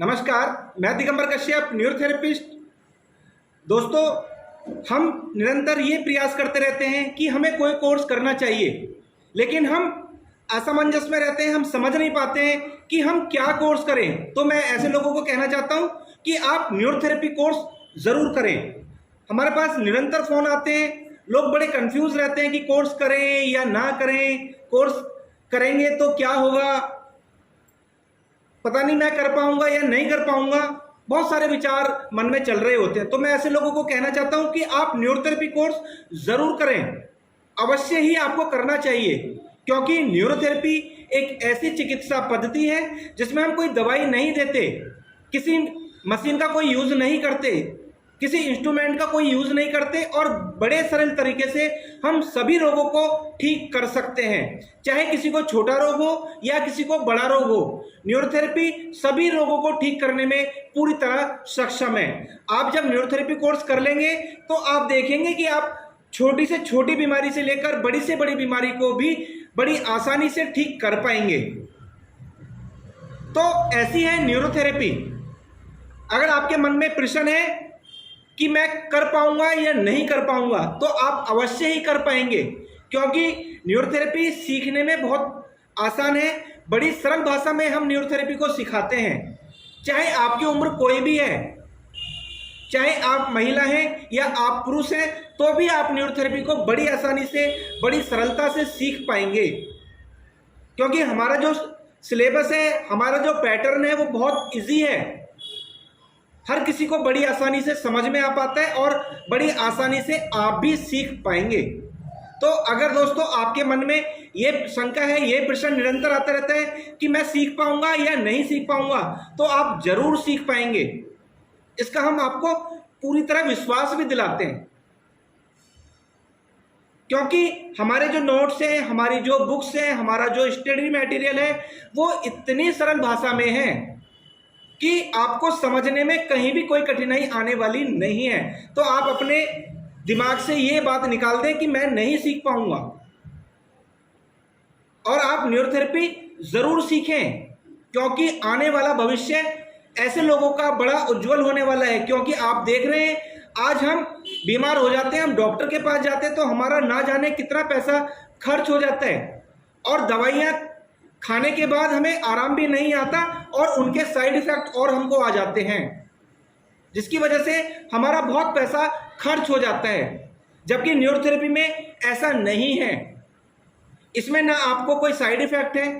नमस्कार, मैं दिगंबर कश्यप, न्यूरोथेरेपिस्ट। दोस्तों, हम निरंतर ये प्रयास करते रहते हैं कि हमें कोई कोर्स करना चाहिए, लेकिन हम असमंजस में रहते हैं। हम समझ नहीं पाते हैं कि हम क्या कोर्स करें। तो मैं ऐसे लोगों को कहना चाहता हूं कि आप न्यूरोथेरेपी कोर्स ज़रूर करें। हमारे पास निरंतर फ़ोन आते हैं, लोग बड़े कंफ्यूज रहते हैं कि कोर्स करें या ना करें, कोर्स करेंगे तो क्या होगा, पता नहीं मैं कर पाऊंगा या नहीं कर पाऊंगा। बहुत सारे विचार मन में चल रहे होते हैं। तो मैं ऐसे लोगों को कहना चाहता हूं कि आप न्यूरोथेरेपी कोर्स जरूर करें, अवश्य ही आपको करना चाहिए, क्योंकि न्यूरोथेरेपी एक ऐसी चिकित्सा पद्धति है जिसमें हम कोई दवाई नहीं देते, किसी मशीन का कोई यूज नहीं करते, किसी इंस्ट्रूमेंट का कोई यूज नहीं करते और बड़े सरल तरीके से हम सभी रोगों को ठीक कर सकते हैं। चाहे किसी को छोटा रोग हो या किसी को बड़ा रोग हो, न्यूरोथेरेपी सभी रोगों को ठीक करने में पूरी तरह सक्षम है। आप जब न्यूरोथेरेपी कोर्स कर लेंगे तो आप देखेंगे कि आप छोटी से छोटी बीमारी से लेकर बड़ी से बड़ी बीमारी को भी बड़ी आसानी से ठीक कर पाएंगे। तो ऐसी है न्यूरोथेरेपी। अगर आपके मन में प्रश्न है कि मैं कर पाऊंगा या नहीं कर पाऊंगा, तो आप अवश्य ही कर पाएंगे, क्योंकि न्यूरोथेरेपी सीखने में बहुत आसान है। बड़ी सरल भाषा में हम न्यूरोथेरेपी को सिखाते हैं। चाहे आपकी उम्र कोई भी है, चाहे आप महिला हैं या आप पुरुष हैं, तो भी आप न्यूरोथेरेपी को बड़ी आसानी से, बड़ी सरलता से सीख पाएंगे, क्योंकि हमारा जो सिलेबस है, हमारा जो पैटर्न है, वो बहुत ईजी है। हर किसी को बड़ी आसानी से समझ में आ पाता है और बड़ी आसानी से आप भी सीख पाएंगे। तो अगर दोस्तों आपके मन में ये शंका है, ये प्रश्न निरंतर आता रहता है कि मैं सीख पाऊंगा या नहीं सीख पाऊंगा, तो आप जरूर सीख पाएंगे। इसका हम आपको पूरी तरह विश्वास भी दिलाते हैं, क्योंकि हमारे जो नोट्स हैं, हमारी जो बुक्स हैं, हमारा जो स्टडी मटेरियल है, वो इतनी सरल भाषा में है कि आपको समझने में कहीं भी कोई कठिनाई आने वाली नहीं है। तो आप अपने दिमाग से ये बात निकाल दें कि मैं नहीं सीख पाऊंगा, और आप न्यूरोथेरेपी जरूर सीखें, क्योंकि आने वाला भविष्य ऐसे लोगों का बड़ा उज्जवल होने वाला है। क्योंकि आप देख रहे हैं, आज हम बीमार हो जाते हैं, हम डॉक्टर के पास जाते हैं तो हमारा ना जाने कितना पैसा खर्च हो जाता है, और दवाइयाँ खाने के बाद हमें आराम भी नहीं आता और उनके साइड इफेक्ट और हमको आ जाते हैं, जिसकी वजह से हमारा बहुत पैसा खर्च हो जाता है। जबकि न्यूरोथेरेपी में ऐसा नहीं है। इसमें ना आपको कोई साइड इफेक्ट है,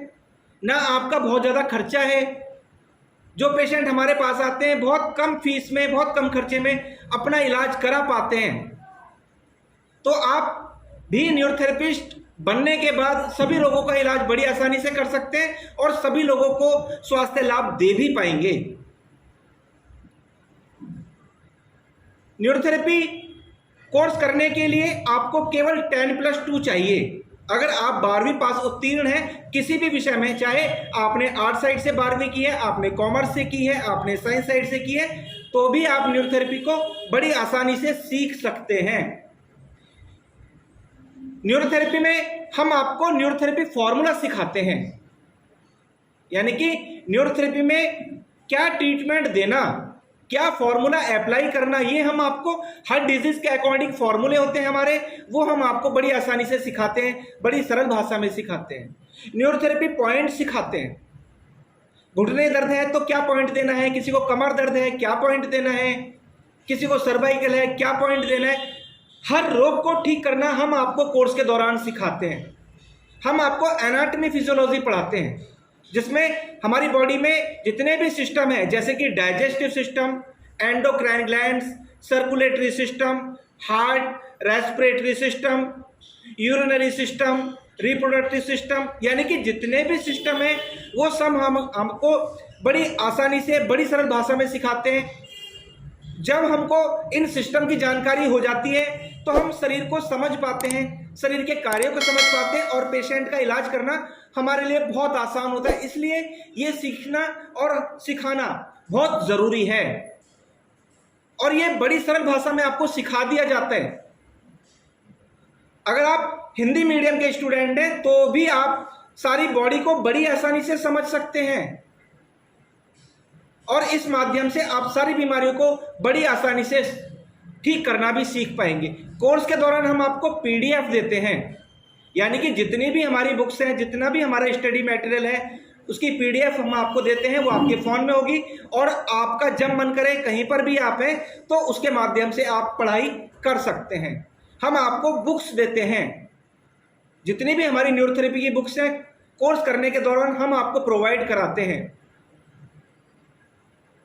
ना आपका बहुत ज़्यादा खर्चा है। जो पेशेंट हमारे पास आते हैं, बहुत कम फीस में, बहुत कम खर्चे में अपना इलाज करा पाते हैं। तो आप भी न्यूरोथेरेपिस्ट बनने के बाद सभी लोगों का इलाज बड़ी आसानी से कर सकते हैं और सभी लोगों को स्वास्थ्य लाभ दे भी पाएंगे। न्यूरोथेरेपी कोर्स करने के लिए आपको केवल 10+2 चाहिए। अगर आप 12वीं पास उत्तीर्ण हैं किसी भी विषय में, चाहे आपने आर्ट साइड से 12वीं की है, आपने कॉमर्स से की है, आपने साइंस साइड से की है, तो भी आप न्यूरोथेरेपी को बड़ी आसानी से सीख सकते हैं। न्यूरोथेरेपी में हम आपको न्यूरोथेरेपी फॉर्मूला सिखाते हैं, यानी कि न्यूरोथेरेपी में क्या ट्रीटमेंट देना, क्या फॉर्मूला अप्लाई करना, ये हम आपको हर डिजीज के अकॉर्डिंग फॉर्मूले होते हैं हमारे, वो हम आपको बड़ी आसानी से सिखाते हैं, बड़ी सरल भाषा में सिखाते हैं। न्यूरोथेरेपी पॉइंट सिखाते हैं। घुटने दर्द है तो क्या पॉइंट देना है, किसी को कमर दर्द है क्या पॉइंट देना है, किसी को सर्वाइकल है क्या पॉइंट देना है। हर रोग को ठीक करना हम आपको कोर्स के दौरान सिखाते हैं। हम आपको एनाटॉमी फिजियोलॉजी पढ़ाते हैं, जिसमें हमारी बॉडी में जितने भी सिस्टम है, जैसे कि digestive system, endocrine glands, circulatory system, heart, respiratory system, urinary system, reproductive system, यानी कि जितने भी सिस्टम है वो सब हमको बड़ी आसानी से, बड़ी सरल भाषा में सिखाते हैं। जब हमको इन सिस्टम की जानकारी हो जाती है तो हम शरीर को समझ पाते हैं, शरीर के कार्यों को समझ पाते हैं और पेशेंट का इलाज करना हमारे लिए बहुत आसान होता है। इसलिए ये सीखना और सिखाना बहुत ज़रूरी है, और ये बड़ी सरल भाषा में आपको सिखा दिया जाता है। अगर आप हिंदी मीडियम के स्टूडेंट हैं तो भी आप सारी बॉडी को बड़ी आसानी से समझ सकते हैं। और इस माध्यम से आप सारी बीमारियों को बड़ी आसानी से ठीक करना भी सीख पाएंगे। कोर्स के दौरान हम आपको पीडीएफ देते हैं, यानी कि जितनी भी हमारी बुक्स हैं, जितना भी हमारा स्टडी मटेरियल है, उसकी पीडीएफ हम आपको देते हैं। वो आपके फ़ोन में होगी और आपका जब मन करे, कहीं पर भी आप हैं, तो उसके माध्यम से आप पढ़ाई कर सकते हैं। हम आपको बुक्स देते हैं, जितनी भी हमारी न्यूरोथेरेपी की बुक्स हैं, कोर्स करने के दौरान हम आपको प्रोवाइड कराते हैं।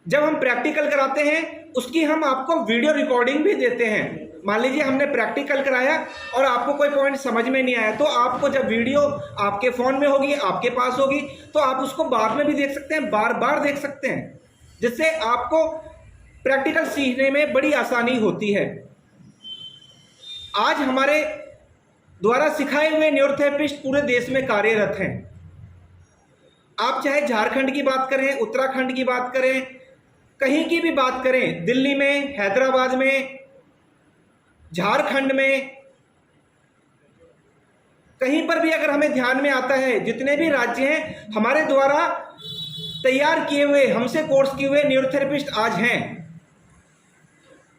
जब हम प्रैक्टिकल कराते हैं, उसकी हम आपको वीडियो रिकॉर्डिंग भी देते हैं। मान लीजिए हमने प्रैक्टिकल कराया और आपको कोई पॉइंट समझ में नहीं आया, तो आपको जब वीडियो आपके फ़ोन में होगी, आपके पास होगी, तो आप उसको बाद में भी देख सकते हैं, बार बार देख सकते हैं, जिससे आपको प्रैक्टिकल सीखने में बड़ी आसानी होती है। आज हमारे द्वारा सिखाए हुए न्यूरोथेरेपिस्ट पूरे देश में कार्यरत हैं। आप चाहे झारखंड की बात करें, उत्तराखंड की बात करें, कहीं की भी बात करें, दिल्ली में, हैदराबाद में, झारखंड में, कहीं पर भी अगर हमें ध्यान में आता है, जितने भी राज्य हैं, हमारे द्वारा तैयार किए हुए, हमसे कोर्स किए हुए न्यूरोथेरेपिस्ट आज हैं।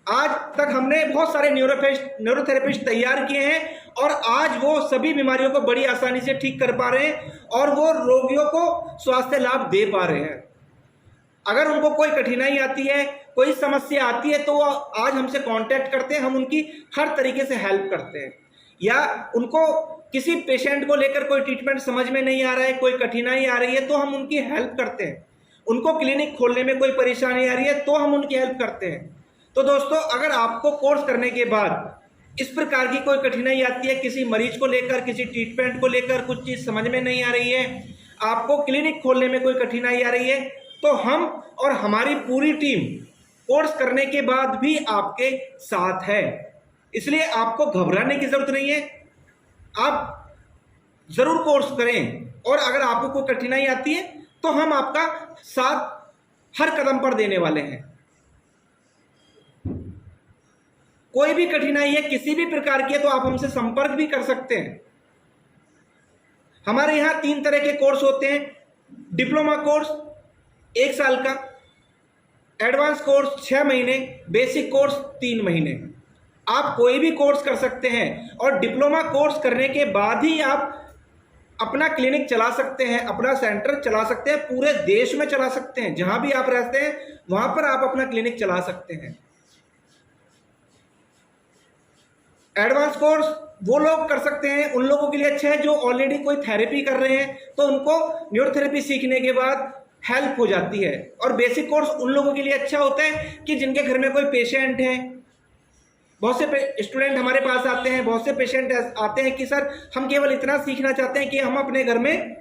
आज तक हमने बहुत सारे न्यूरोथेरेपिस्ट तैयार किए हैं और आज वो सभी बीमारियों को बड़ी आसानी से ठीक कर पा रहे हैं और वो रोगियों को स्वास्थ्य लाभ दे पा रहे हैं। अगर उनको कोई कठिनाई आती है, कोई समस्या आती है, तो वो आज हमसे कांटेक्ट करते हैं, हम उनकी हर तरीके से हेल्प करते हैं। या उनको किसी पेशेंट को लेकर कोई ट्रीटमेंट समझ में नहीं आ रहा है, कोई कठिनाई आ रही है, तो हम उनकी हेल्प करते हैं। उनको क्लिनिक खोलने में कोई परेशानी आ रही है, तो हम उनकी हेल्प करते हैं। तो दोस्तों, अगर आपको कोर्स करने के बाद इस प्रकार की कोई कठिनाई आती है, किसी मरीज को लेकर, किसी ट्रीटमेंट को लेकर कुछ चीज़ समझ में नहीं आ रही है, आपको क्लिनिक खोलने में कोई कठिनाई आ रही है, तो हम और हमारी पूरी टीम कोर्स करने के बाद भी आपके साथ है। इसलिए आपको घबराने की ज़रूरत नहीं है, आप ज़रूर कोर्स करें। और अगर आपको कोई कठिनाई आती है, तो हम आपका साथ हर कदम पर देने वाले हैं। कोई भी कठिनाई है, किसी भी प्रकार की है, तो आप हमसे संपर्क भी कर सकते हैं। हमारे यहाँ 3 तरह के कोर्स होते हैं। डिप्लोमा कोर्स 1 साल का, एडवांस कोर्स 6 महीने, बेसिक कोर्स 3 महीने। आप कोई भी कोर्स कर सकते हैं और डिप्लोमा कोर्स करने के बाद ही आप अपना क्लिनिक चला सकते हैं, अपना सेंटर चला सकते हैं, पूरे देश में चला सकते हैं। जहां भी आप रहते हैं वहां पर आप अपना क्लिनिक चला सकते हैं। एडवांस कोर्स वो लोग कर सकते हैं, उन लोगों के लिए अच्छा है जो ऑलरेडी कोई थेरेपी कर रहे हैं, तो उनको न्यूरोथेरेपी सीखने के बाद हेल्प हो जाती है। और बेसिक कोर्स उन लोगों के लिए अच्छा होता है कि जिनके घर में कोई पेशेंट है। बहुत से स्टूडेंट हमारे पास आते हैं, बहुत से पेशेंट आते हैं कि सर हम केवल इतना सीखना चाहते हैं कि हम अपने घर में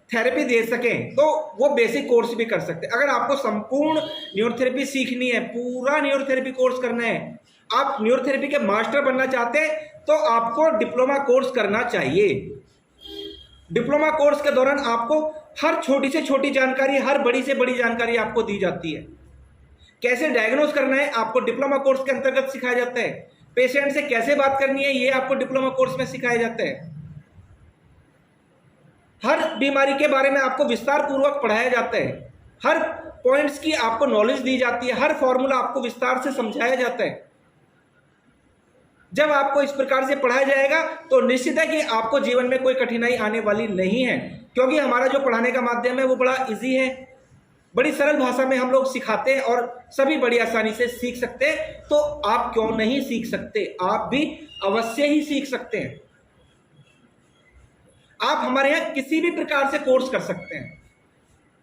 थेरेपी दे सकें, तो वो बेसिक कोर्स भी कर सकते हैं। अगर आपको संपूर्ण न्यूरोथेरेपी सीखनी है, पूरा न्यूरोथेरेपी कोर्स करना है, आप न्यूरोथेरेपी के मास्टर बनना चाहते हैं, तो आपको डिप्लोमा कोर्स करना चाहिए। डिप्लोमा कोर्स के दौरान आपको हर छोटी से छोटी जानकारी, हर बड़ी से बड़ी जानकारी आपको दी जाती है। कैसे डायग्नोज करना है आपको डिप्लोमा कोर्स के अंतर्गत सिखाया जाता है। पेशेंट से कैसे बात करनी है ये आपको डिप्लोमा कोर्स में सिखाया जाता है। हर बीमारी के बारे में आपको विस्तार पूर्वक पढ़ाया जाता है। हर पॉइंट्स की आपको नॉलेज दी जाती है, हर फॉर्मूला आपको विस्तार से समझाया जाता है। जब आपको इस प्रकार से पढ़ाया जाएगा तो निश्चित है कि आपको जीवन में कोई कठिनाई आने वाली नहीं है, क्योंकि हमारा जो पढ़ाने का माध्यम है वो बड़ा इजी है, बड़ी सरल भाषा में हम लोग सिखाते हैं और सभी बड़ी आसानी से सीख सकते हैं। तो आप क्यों नहीं सीख सकते, आप भी अवश्य ही सीख सकते हैं। आप हमारे यहाँ किसी भी प्रकार से कोर्स कर सकते हैं।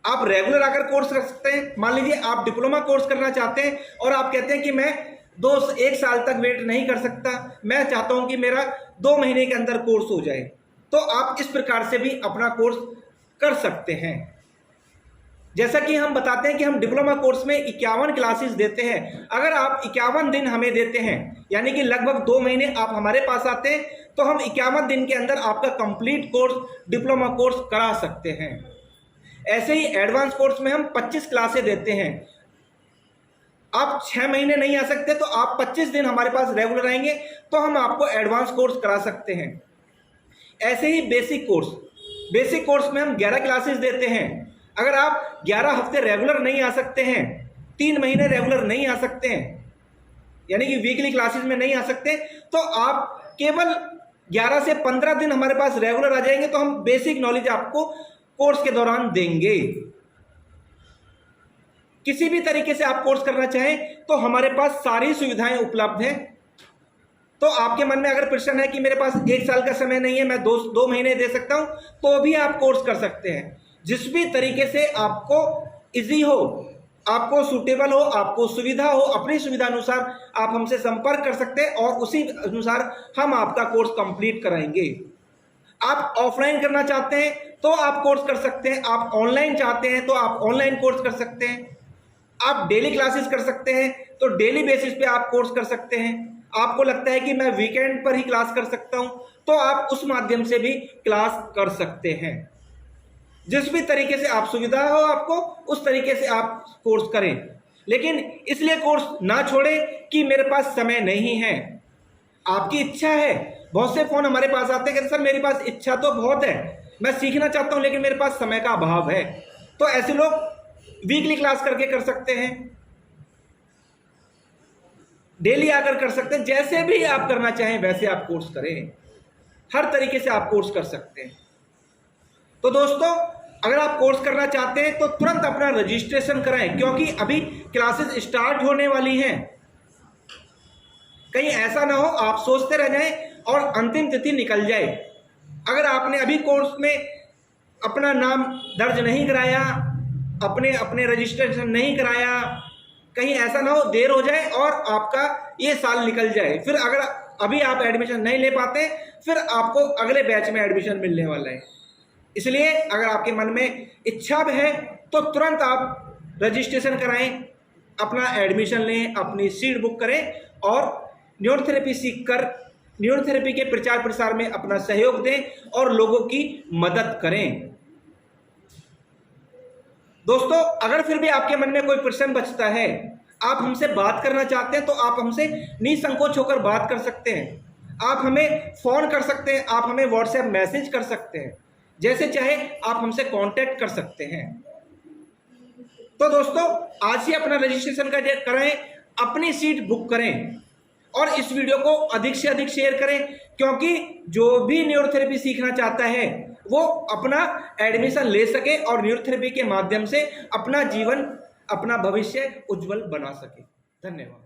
आप रेगुलर आकर कोर्स कर सकते हैं। मान लीजिए आप डिप्लोमा कोर्स करना चाहते हैं और आप कहते हैं कि मैं 1 साल तक वेट नहीं कर सकता, मैं चाहता हूं कि मेरा 2 महीने के अंदर कोर्स हो जाए, तो आप इस प्रकार से भी अपना कोर्स कर सकते हैं। जैसा कि हम बताते हैं कि हम डिप्लोमा कोर्स में 51 क्लासेस देते हैं। अगर आप 51 दिन हमें देते हैं, यानी कि लगभग 2 महीने आप हमारे पास आते हैं, तो हम 51 दिन के अंदर आपका कंप्लीट कोर्स डिप्लोमा कोर्स करा सकते हैं। ऐसे ही एडवांस कोर्स में हम 25 क्लासें देते हैं। आप 6 महीने नहीं आ सकते तो आप 25 दिन हमारे पास रेगुलर आएंगे तो हम आपको एडवांस कोर्स करा सकते हैं। ऐसे ही बेसिक कोर्स में हम 11 क्लासेस देते हैं। अगर आप 11 हफ्ते रेगुलर नहीं आ सकते हैं, 3 महीने रेगुलर नहीं आ सकते हैं, यानी कि वीकली क्लासेस में नहीं आ सकते, तो आप केवल 11 से 15 दिन हमारे पास रेगुलर आ जाएंगे, तो हम बेसिक नॉलेज आपको कोर्स के दौरान देंगे। किसी भी तरीके से आप कोर्स करना चाहें तो हमारे पास सारी सुविधाएं उपलब्ध हैं। तो आपके मन में अगर प्रश्न है कि मेरे पास 1 साल का समय नहीं है, मैं 2 महीने दे सकता हूं, तो भी आप कोर्स कर सकते हैं। जिस भी तरीके से आपको इजी हो, आपको सूटेबल हो, आपको सुविधा हो, अपनी सुविधा अनुसार आप हमसे संपर्क कर सकते हैं और उसी अनुसार हम आपका कोर्स कंप्लीट कराएंगे। आप ऑफलाइन करना चाहते हैं तो आप कोर्स कर सकते हैं, आप ऑनलाइन चाहते हैं तो आप ऑनलाइन कोर्स कर सकते हैं, आप डेली क्लासेस कर सकते हैं तो डेली बेसिस पे आप कोर्स कर सकते हैं। आपको लगता है कि मैं वीकेंड पर ही क्लास कर सकता हूं, तो आप उस माध्यम से भी क्लास कर सकते हैं। जिस भी तरीके से आप सुविधा हो आपको, उस तरीके से आप कोर्स करें, लेकिन इसलिए कोर्स ना छोड़ें कि मेरे पास समय नहीं है। आपकी इच्छा है, बहुत से फोन हमारे पास आते हैं कि सर मेरे पास इच्छा तो बहुत है, मैं सीखना चाहता हूं, लेकिन मेरे पास समय का अभाव है। तो ऐसे लोग वीकली क्लास करके कर सकते हैं, डेली आकर कर सकते हैं, जैसे भी आप करना चाहें वैसे आप कोर्स करें। हर तरीके से आप कोर्स कर सकते हैं। तो दोस्तों, अगर आप कोर्स करना चाहते हैं तो तुरंत अपना रजिस्ट्रेशन कराएं, क्योंकि अभी क्लासेस स्टार्ट होने वाली हैं। कहीं ऐसा ना हो आप सोचते रह जाएं और अंतिम तिथि निकल जाए। अगर आपने अभी कोर्स में अपना नाम दर्ज नहीं कराया, अपने रजिस्ट्रेशन नहीं कराया, कहीं ऐसा ना हो देर हो जाए और आपका ये साल निकल जाए, फिर अगर अभी आप एडमिशन नहीं ले पाते, फिर आपको अगले बैच में एडमिशन मिलने वाला है। इसलिए अगर आपके मन में इच्छा है तो तुरंत आप रजिस्ट्रेशन कराएं, अपना एडमिशन लें, अपनी सीट बुक करें और न्यूरोथेरेपी सीखकर न्यूरोथेरेपी के प्रचार प्रसार में अपना सहयोग दें और लोगों की मदद करें। दोस्तों, अगर फिर भी आपके मन में कोई प्रश्न बचता है, आप हमसे बात करना चाहते हैं, तो आप हमसे निसंकोच होकर बात कर सकते हैं। आप हमें फ़ोन कर सकते हैं, आप हमें व्हाट्सएप मैसेज कर सकते हैं, जैसे चाहे आप हमसे कांटेक्ट कर सकते हैं। तो दोस्तों, आज ही अपना रजिस्ट्रेशन कराएं, अपनी सीट बुक करें और इस वीडियो को अधिक से अधिक शेयर करें, क्योंकि जो भी न्यूरोथेरेपी सीखना चाहता है वो अपना एडमिशन ले सके और न्यूरोथेरेपी के माध्यम से अपना जीवन, अपना भविष्य उज्जवल बना सके। धन्यवाद।